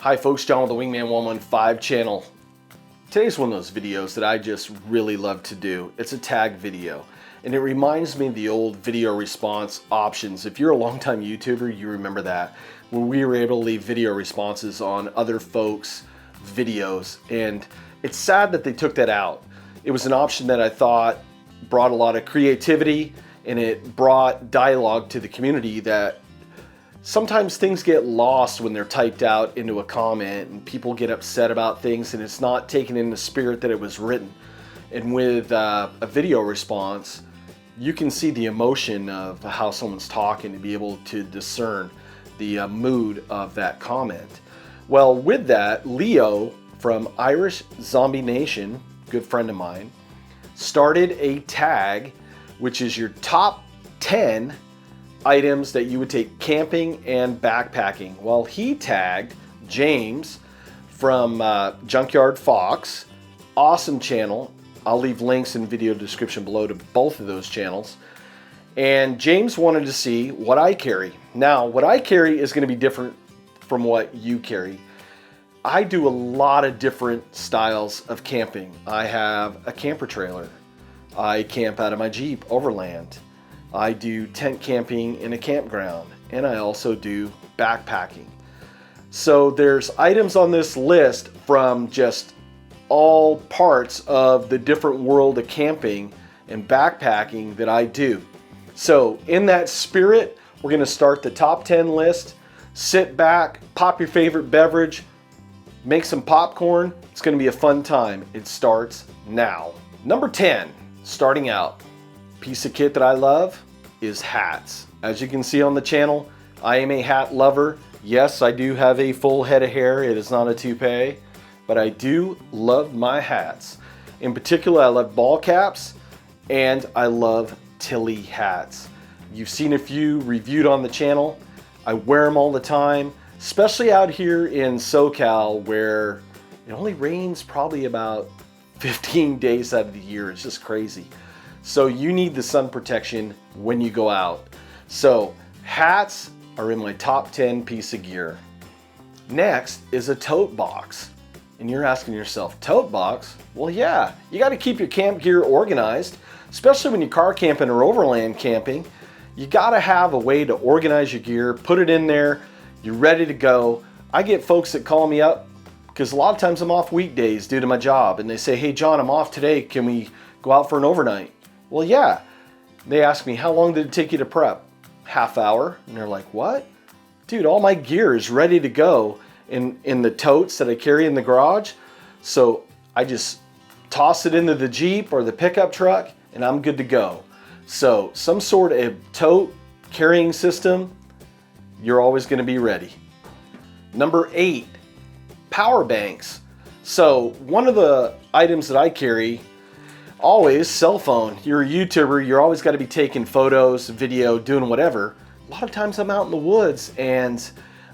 Hi folks, John with the Wingman 115 channel. Today's one of those videos that I just really love to do. It's a tag video and it reminds me of the old video response options. If you're a longtime YouTuber, you remember that, where we were able to leave video responses on other folks' videos, and it's sad that they took that out. It was an option that I thought brought a lot of creativity and it brought dialogue to the community that sometimes things get lost when they're typed out into a comment and people get upset about things and it's not taken in the spirit that it was written. And with a video response, you can see the emotion of how someone's talking to be able to discern the mood of that comment. Well, with that, Leo from Irish Zombie Nation, good friend of mine, started a tag, which is your top 10 items that you would take camping and backpacking. Well, he tagged James from Junkyard Fox, awesome channel. I'll leave links in video description below to both of those channels. And James wanted to see what I carry. Now, what I carry is going to be different from what you carry. I do a lot of different styles of camping. I have a camper trailer. I camp out of my Jeep overland. I do tent camping in a campground, and I also do backpacking. So there's items on this list from just all parts of the different world of camping and backpacking that I do. So in that spirit, we're gonna start the top 10 list. Sit back, pop your favorite beverage, make some popcorn. It's gonna be a fun time. It starts now. Number 10, starting out. Piece of kit that I love is hats. As you can see on the channel, I am a hat lover. Yes, I do have a full head of hair. It is not a toupee, but I do love my hats. In particular, I love ball caps and I love Tilly hats. You've seen a few reviewed on the channel. I wear them all the time, especially out here in SoCal where it only rains probably about 15 days out of the year. It's just crazy. So you need the sun protection when you go out. So hats are in my top 10 piece of gear. Next is a tote box. And you're asking yourself, tote box? Well, yeah, you got to keep your camp gear organized, especially when you're car camping or overland camping. You got to have a way to organize your gear, put it in there, you're ready to go. I get folks that call me up because a lot of times I'm off weekdays due to my job, and they say, hey John, I'm off today, can we go out for an overnight? Well, yeah. They ask me, how long did it take you to prep? Half hour. And they're like, what? Dude, all my gear is ready to go in the totes that I carry in the garage. So I just toss it into the Jeep or the pickup truck and I'm good to go. So some sort of tote carrying system, you're always going to be ready. Number 8, power banks. So one of the items that I carry, always cell phone. You're a YouTuber, you're always got to be taking photos, video, doing whatever. A lot of times I'm out in the woods and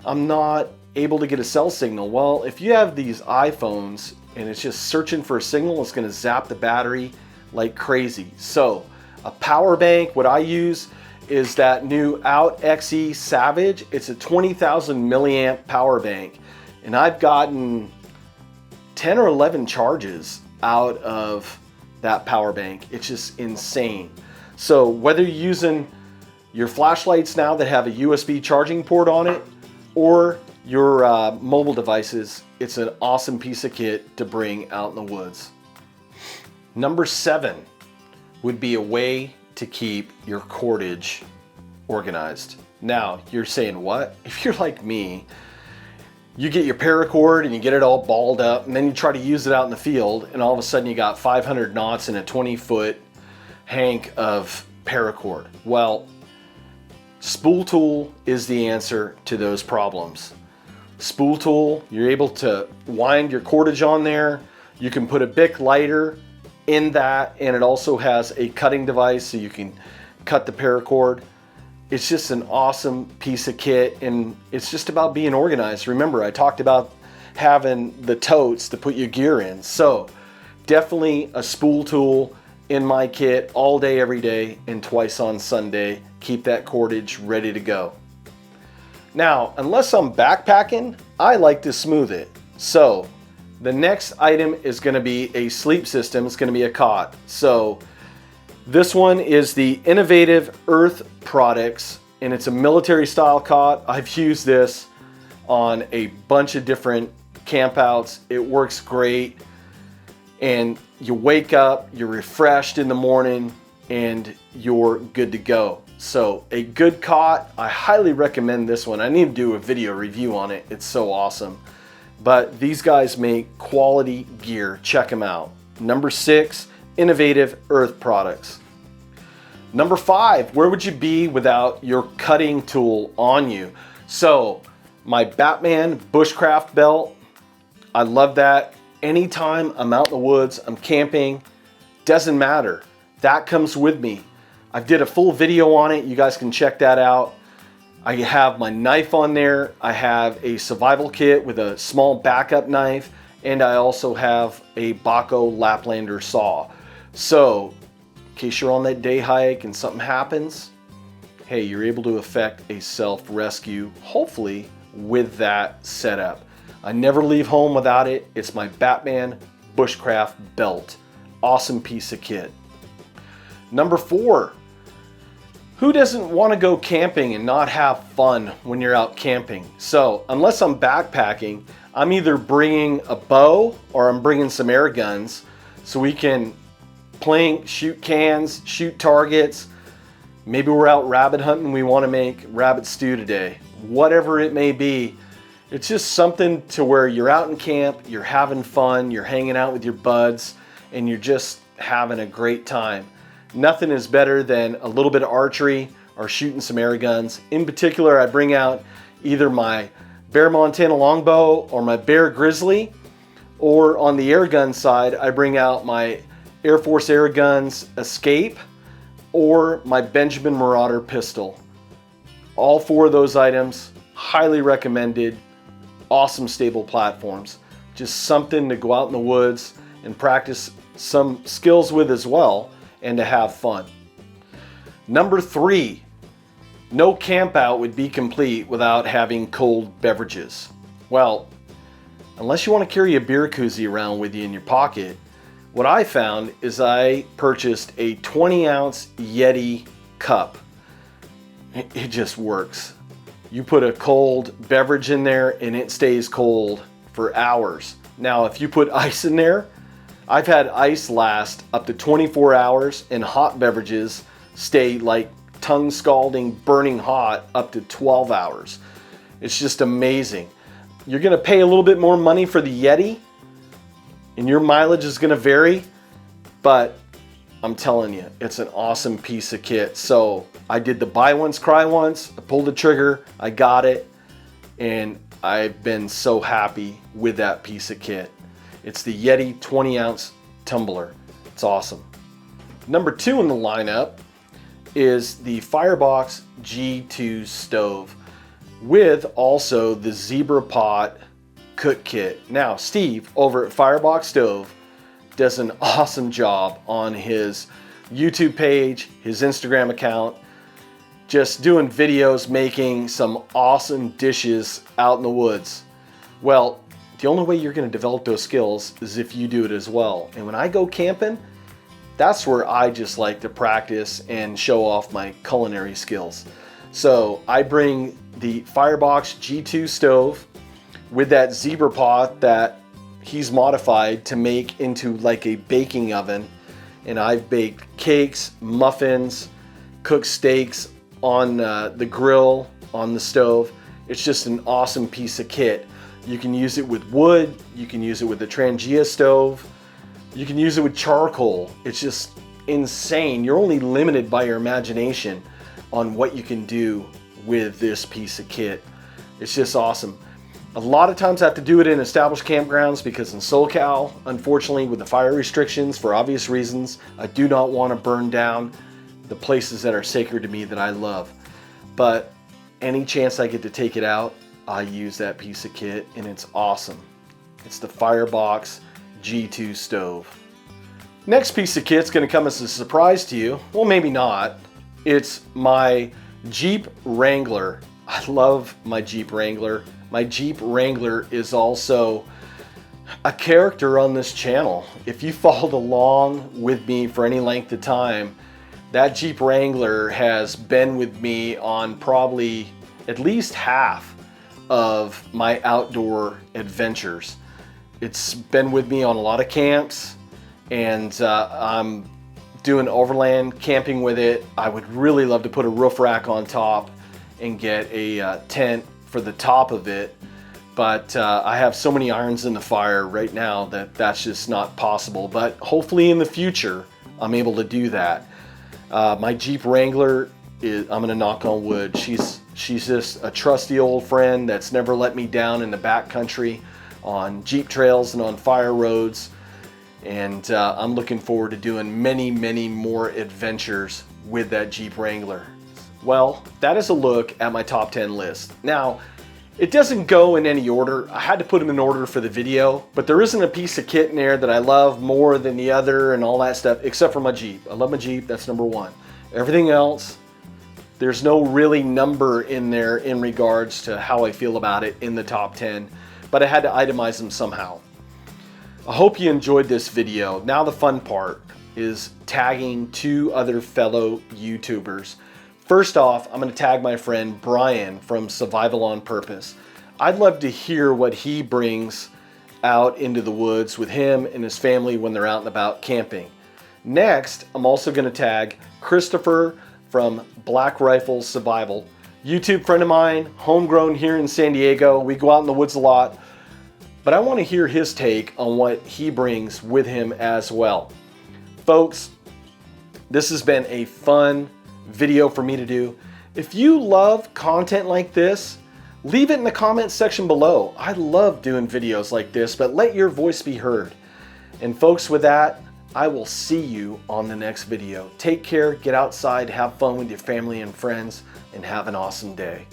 I'm not able to get a cell signal. Well, if you have these iPhones and it's just searching for a signal, it's going to zap the battery like crazy. So a power bank, what I use is that new OUTXE Savage. It's a 20,000 milliamp power bank. And I've gotten 10 or 11 charges out of that power bank. It's just insane. So whether you're using your flashlights now that have a USB charging port on it or your mobile devices, it's an awesome piece of kit to bring out in the woods. Number 7 would be a way to keep your cordage organized. Now you're saying, what? If you're like me, you get your paracord and you get it all balled up and then you try to use it out in the field and all of a sudden you got 500 knots and a 20-foot hank of paracord. Well, Spool Tool is the answer to those problems. Spool Tool, you're able to wind your cordage on there. You can put a Bic lighter in that and it also has a cutting device so you can cut the paracord. It's just an awesome piece of kit and it's just about being organized. Remember, I talked about having the totes to put your gear in. So definitely a Spool Tool in my kit all day, every day, and twice on Sunday. Keep that cordage ready to go. Now, unless I'm backpacking, I like to smooth it. So the next item is going to be a sleep system. It's going to be a cot. So this one is the Innovative Earth Products, and it's a military style cot. I've used this on a bunch of different campouts. It works great, and you wake up, you're refreshed in the morning, and you're good to go. So a good cot, I highly recommend this one. I need to do a video review on it. It's so awesome. But these guys make quality gear. Check them out. Number 6, Innovative Earth Products. Number 5, where would you be without your cutting tool on you? So my Batman Bushcraft Belt, I love that. Anytime I'm out in the woods, I'm camping, doesn't matter. That comes with me. I did a full video on it. You guys can check that out. I have my knife on there. I have a survival kit with a small backup knife, and I also have a Baco Laplander saw. So in case you're on that day hike and something happens, hey, you're able to effect a self-rescue, hopefully with that setup. I never leave home without it. It's my Batman Bushcraft Belt. Awesome piece of kit. Number 4, who doesn't want to go camping and not have fun when you're out camping? So unless I'm backpacking, I'm either bringing a bow or I'm bringing some air guns so we can plank, shoot cans, shoot targets. Maybe we're out rabbit hunting, we want to make rabbit stew today. Whatever it may be, it's just something to where you're out in camp, you're having fun, you're hanging out with your buds, and you're just having a great time. Nothing is better than a little bit of archery or shooting some air guns. In particular, I bring out either my Bear Montana longbow or my Bear Grizzly, or on the air gun side, I bring out my Air Force Air Guns Escape or my Benjamin Marauder pistol. All 4 of those items, highly recommended. Awesome stable platforms. Just something to go out in the woods and practice some skills with as well, and to have fun. Number 3, no camp out would be complete without having cold beverages. Well, unless you want to carry a beer koozie around with you in your pocket, what I found is I purchased a 20-ounce Yeti cup. It just works. You put a cold beverage in there and it stays cold for hours. Now, if you put ice in there, I've had ice last up to 24 hours, and hot beverages stay like tongue scalding, burning hot up to 12 hours. It's just amazing. You're gonna pay a little bit more money for the Yeti, and your mileage is gonna vary, but I'm telling you, it's an awesome piece of kit. So I did the buy once, cry once. I pulled the trigger, I got it, and I've been so happy with that piece of kit. It's the Yeti 20-ounce tumbler. It's awesome. Number 2 in the lineup is the Firebox G2 Stove with also the Zebra Pot cook kit. Now, Steve over at Firebox Stove does an awesome job on his YouTube page, his Instagram account, just doing videos, making some awesome dishes out in the woods. Well, the only way you're going to develop those skills is if you do it as well. And when I go camping, that's where I just like to practice and show off my culinary skills. So I bring the Firebox G2 Stove with that Zebra Pot that he's modified to make into like a baking oven. And I've baked cakes, muffins, cooked steaks on the grill, on the stove. It's just an awesome piece of kit. You can use it with wood, you can use it with the Trangia stove, you can use it with charcoal. It's just insane. You're only limited by your imagination on what you can do with this piece of kit. It's just awesome. A lot of times I have to do it in established campgrounds because in SoCal, unfortunately with the fire restrictions, for obvious reasons, I do not want to burn down the places that are sacred to me that I love. But any chance I get to take it out, I use that piece of kit, and it's awesome. It's the Firebox G2 Stove. Next piece of kit's gonna come as a surprise to you. Well, maybe not. It's my Jeep Wrangler. I love my Jeep Wrangler. My Jeep Wrangler is also a character on this channel. If you followed along with me for any length of time, that Jeep Wrangler has been with me on probably at least half of my outdoor adventures. It's been with me on a lot of camps, and I'm doing overland camping with it. I would really love to put a roof rack on top and get a tent for the top of it, but I have so many irons in the fire right now that that's just not possible. But hopefully in the future I'm able to do that. My Jeep Wrangler is, I'm gonna knock on wood, she's just a trusty old friend that's never let me down in the backcountry on Jeep trails and on fire roads. And I'm looking forward to doing many, many more adventures with that Jeep Wrangler. Well, that is a look at my top 10 list. Now, it doesn't go in any order. I had to put them in order for the video, but there isn't a piece of kit in there that I love more than the other and all that stuff, except for my Jeep. I love my Jeep, that's number one. Everything else, there's no really number in there in regards to how I feel about it in the top 10, but I had to itemize them somehow. I hope you enjoyed this video. Now the fun part is tagging two other fellow YouTubers. First off, I'm going to tag my friend Brian from Survival on Purpose. I'd love to hear what he brings out into the woods with him and his family when they're out and about camping. Next, I'm also going to tag Christopher from BlackRifle Survival. YouTube friend of mine, homegrown here in San Diego. We go out in the woods a lot, but I want to hear his take on what he brings with him as well. Folks, this has been a fun video for me to do. If you love content like this, leave it in the comments section below. I love doing videos like this, but let your voice be heard. And folks, with that, I will see you on the next video. Take care, get outside, have fun with your family and friends, and have an awesome day.